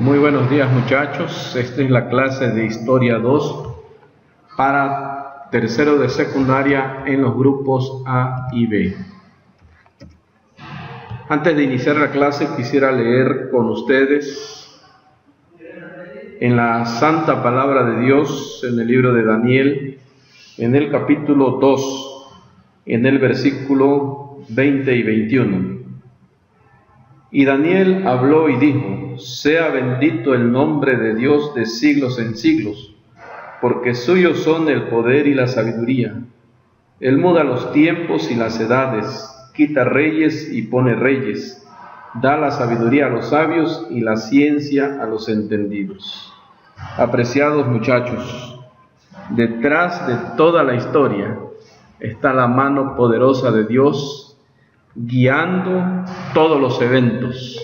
Muy buenos días, muchachos. Esta es la clase de Historia 2 para tercero de secundaria en los grupos A y B. Antes de iniciar la clase quisiera leer con ustedes en la Santa Palabra de Dios, en el libro de Daniel, en el capítulo 2, en el versículo 20 y 21. Y Daniel habló y dijo: sea bendito el nombre de Dios de siglos en siglos, porque suyos son el poder y la sabiduría. Él muda los tiempos y las edades, quita reyes y pone reyes, da la sabiduría a los sabios y la ciencia a los entendidos. Apreciados muchachos, detrás de toda la historia está la mano poderosa de Dios guiando todos los eventos.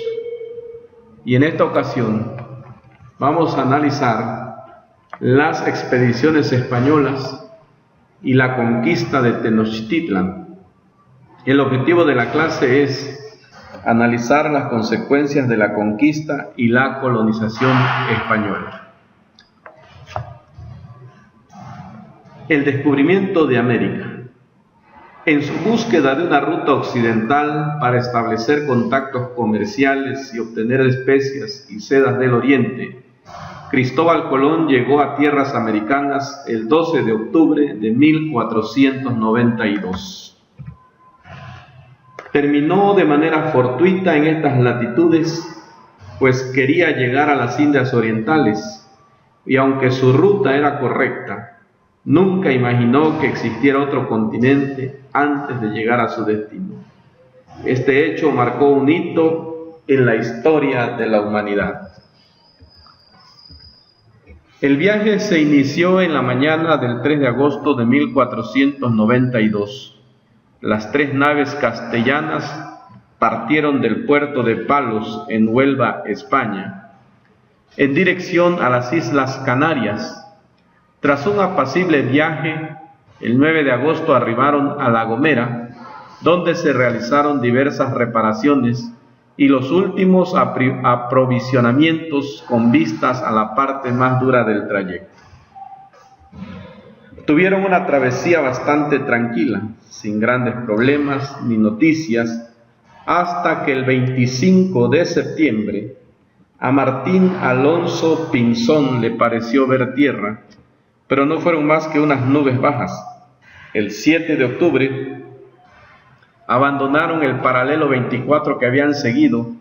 Y en esta ocasión vamos a analizar las expediciones españolas y la conquista de Tenochtitlan. El objetivo de la clase es analizar las consecuencias de la conquista y la colonización española. El descubrimiento de América. En su búsqueda de una ruta occidental para establecer contactos comerciales y obtener especias y sedas del Oriente, Cristóbal Colón llegó a tierras americanas el 12 de octubre de 1492. Terminó de manera fortuita en estas latitudes, pues quería llegar a las Indias Orientales, y aunque su ruta era correcta, nunca imaginó que existiera otro continente antes de llegar a su destino. Este hecho marcó un hito en la historia de la humanidad. El viaje se inició en la mañana del 3 de agosto de 1492. Las 3 naves castellanas partieron del puerto de Palos, en Huelva, España, en dirección a las Islas Canarias. Tras un apacible viaje, el 9 de agosto arribaron a La Gomera, donde se realizaron diversas reparaciones y los últimos aprovisionamientos con vistas a la parte más dura del trayecto. Tuvieron una travesía bastante tranquila, sin grandes problemas ni noticias, hasta que el 25 de septiembre a Martín Alonso Pinzón le pareció ver tierra, pero no fueron más que unas nubes bajas. El 7 de octubre abandonaron el paralelo 24 que habían seguido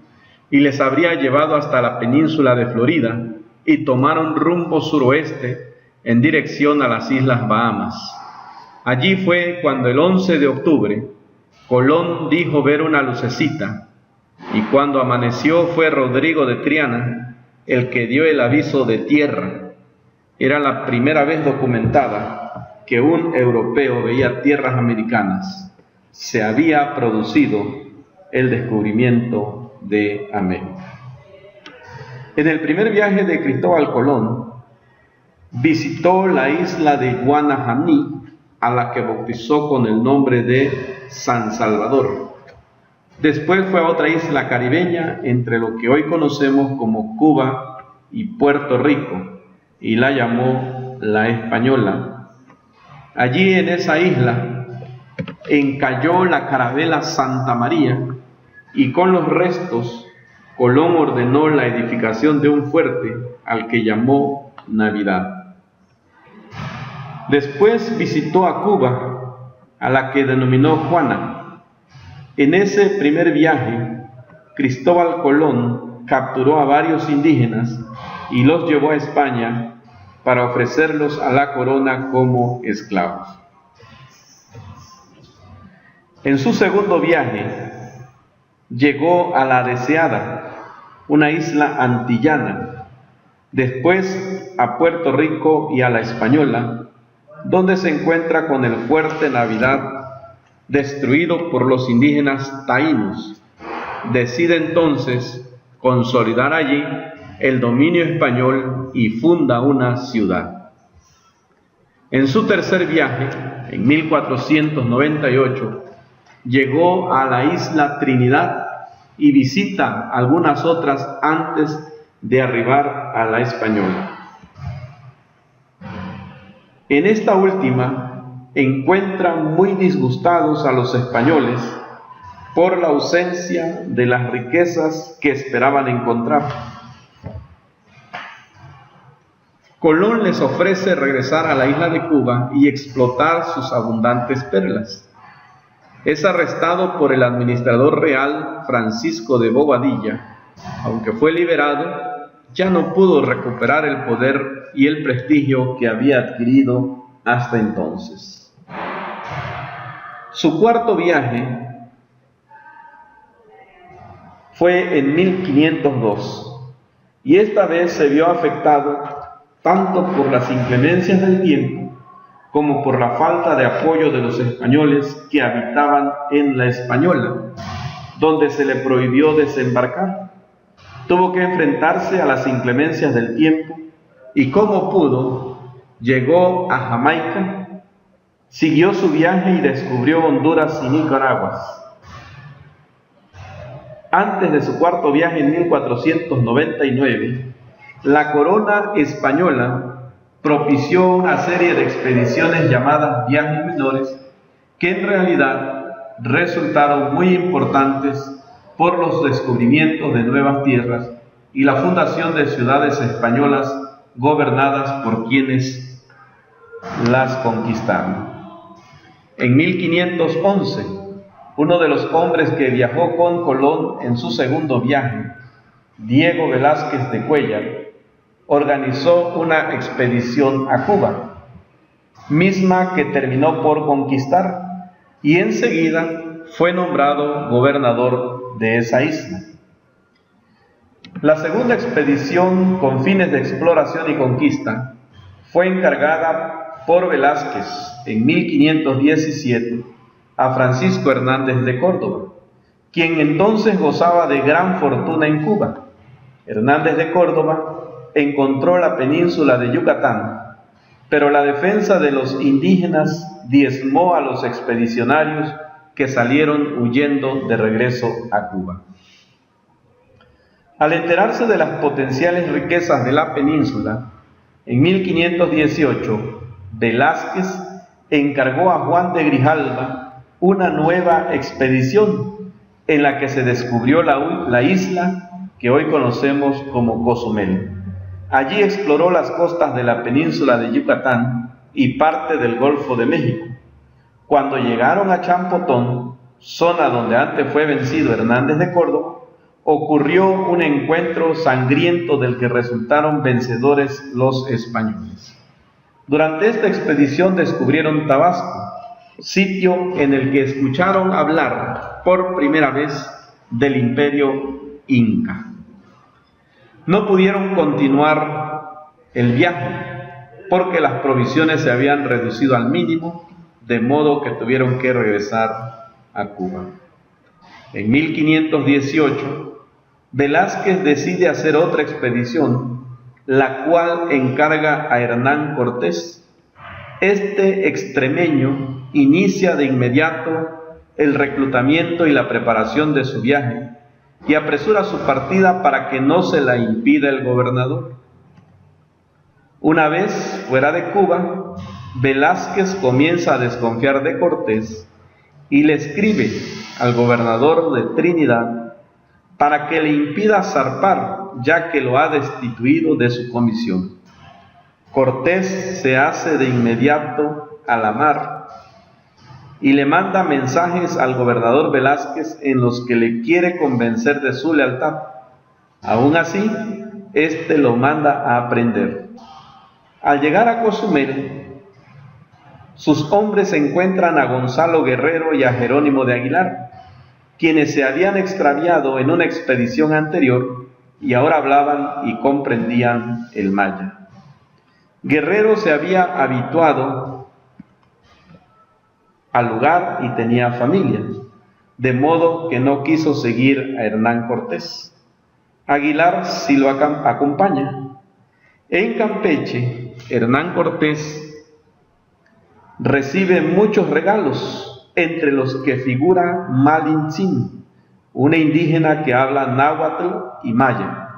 y les habría llevado hasta la península de Florida, y tomaron rumbo suroeste en dirección a las Islas Bahamas. Allí fue cuando el 11 de octubre Colón dijo ver una lucecita, y cuando amaneció fue Rodrigo de Triana el que dio el aviso de tierra. Era la primera vez documentada que un europeo veía tierras americanas. Se había producido el descubrimiento de América. En el primer viaje de Cristóbal Colón, visitó la isla de Guanajaní, a la que bautizó con el nombre de San Salvador. Después fue a otra isla caribeña entre lo que hoy conocemos como Cuba y Puerto Rico, y la llamó La Española. Allí en esa isla encalló la carabela Santa María, y con los restos Colón ordenó la edificación de un fuerte al que llamó Navidad. Después visitó a Cuba, a la que denominó Juana. En ese primer viaje, Cristóbal Colón capturó a varios indígenas y los llevó a España para ofrecerlos a la corona como esclavos. En su segundo viaje, llegó a La Deseada, una isla antillana, después a Puerto Rico y a La Española, donde se encuentra con el fuerte Navidad, destruido por los indígenas taínos. Decide entonces consolidar allí el dominio español y funda una ciudad. En su tercer viaje, en 1498, llegó a la isla Trinidad y visita algunas otras antes de arribar a la Española. En esta última encuentran muy disgustados a los españoles por la ausencia de las riquezas que esperaban encontrar. Colón les ofrece regresar a la isla de Cuba y explotar sus abundantes perlas. Es arrestado por el administrador real Francisco de Bobadilla. Aunque fue liberado, ya no pudo recuperar el poder y el prestigio que había adquirido hasta entonces. Su cuarto viaje fue en 1502, y esta vez se vio afectado tanto por las inclemencias del tiempo como por la falta de apoyo de los españoles que habitaban en la Española, donde se le prohibió desembarcar. Tuvo que enfrentarse a las inclemencias del tiempo y como pudo, llegó a Jamaica, siguió su viaje y descubrió Honduras y Nicaragua. Antes de su cuarto viaje en 1499, la corona española propició una serie de expediciones llamadas viajes menores, que en realidad resultaron muy importantes por los descubrimientos de nuevas tierras y la fundación de ciudades españolas gobernadas por quienes las conquistaron. En 1511, uno de los hombres que viajó con Colón en su segundo viaje, Diego Velázquez de Cuéllar, organizó una expedición a Cuba, misma que terminó por conquistar, y enseguida fue nombrado gobernador de esa isla. La segunda expedición con fines de exploración y conquista fue encargada por Velázquez en 1517 a Francisco Hernández de Córdoba, quien entonces gozaba de gran fortuna en Cuba. Hernández de Córdoba encontró la península de Yucatán, pero la defensa de los indígenas diezmó a los expedicionarios que salieron huyendo de regreso a Cuba. Al enterarse de las potenciales riquezas de la península, en 1518, Velázquez encargó a Juan de Grijalva una nueva expedición en la que se descubrió la isla que hoy conocemos como Cozumel. Allí exploró las costas de la península de Yucatán y parte del Golfo de México. Cuando llegaron a Champotón, zona donde antes fue vencido Hernández de Córdoba, ocurrió un encuentro sangriento del que resultaron vencedores los españoles. Durante esta expedición descubrieron Tabasco, sitio en el que escucharon hablar por primera vez del imperio inca. No pudieron continuar el viaje porque las provisiones se habían reducido al mínimo, de modo que tuvieron que regresar a Cuba. En 1518, Velázquez decide hacer otra expedición, la cual encarga a Hernán Cortés. Este extremeño inicia de inmediato el reclutamiento y la preparación de su viaje y apresura su partida para que no se la impida el gobernador. Una vez fuera de Cuba, Velázquez comienza a desconfiar de Cortés y le escribe al gobernador de Trinidad para que le impida zarpar, ya que lo ha destituido de su comisión. Cortés se hace de inmediato a la mar y le manda mensajes al gobernador Velázquez en los que le quiere convencer de su lealtad. Aún así, éste lo manda a prender. Al llegar a Cozumel, sus hombres encuentran a Gonzalo Guerrero y a Jerónimo de Aguilar, quienes se habían extraviado en una expedición anterior y ahora hablaban y comprendían el maya. Guerrero se había habituado al lugar y tenía familia, de modo que no quiso seguir a Hernán Cortés. Aguilar sí lo acompaña. En Campeche, Hernán Cortés recibe muchos regalos, entre los que figura Malintzin, una indígena que habla náhuatl y maya.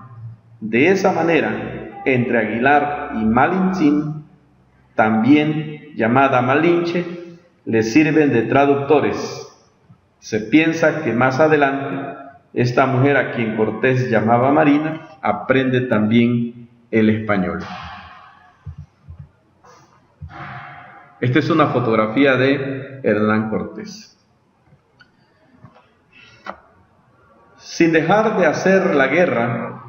De esa manera, entre Aguilar y Malintzin, también llamada Malinche, le sirven de traductores. Se piensa que más adelante, esta mujer a quien Cortés llamaba Marina, aprende también el español. Esta es una fotografía de Hernán Cortés. Sin dejar de hacer la guerra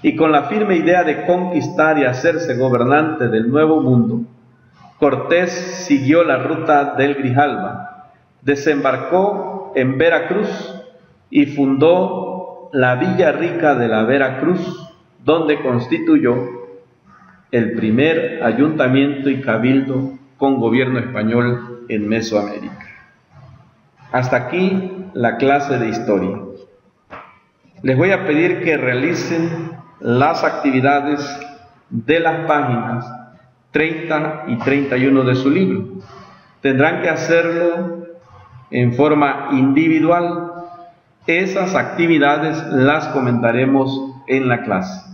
y con la firme idea de conquistar y hacerse gobernante del Nuevo Mundo, Cortés siguió la ruta del Grijalva, desembarcó en Veracruz y fundó la Villa Rica de la Veracruz, donde constituyó el primer ayuntamiento y cabildo con gobierno español en Mesoamérica. Hasta aquí la clase de historia. Les voy a pedir que realicen las actividades de las páginas 30 y 31 de su libro. Tendrán que hacerlo en forma individual. Esas actividades las comentaremos en la clase.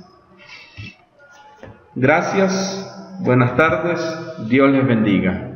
Gracias, buenas tardes, Dios les bendiga.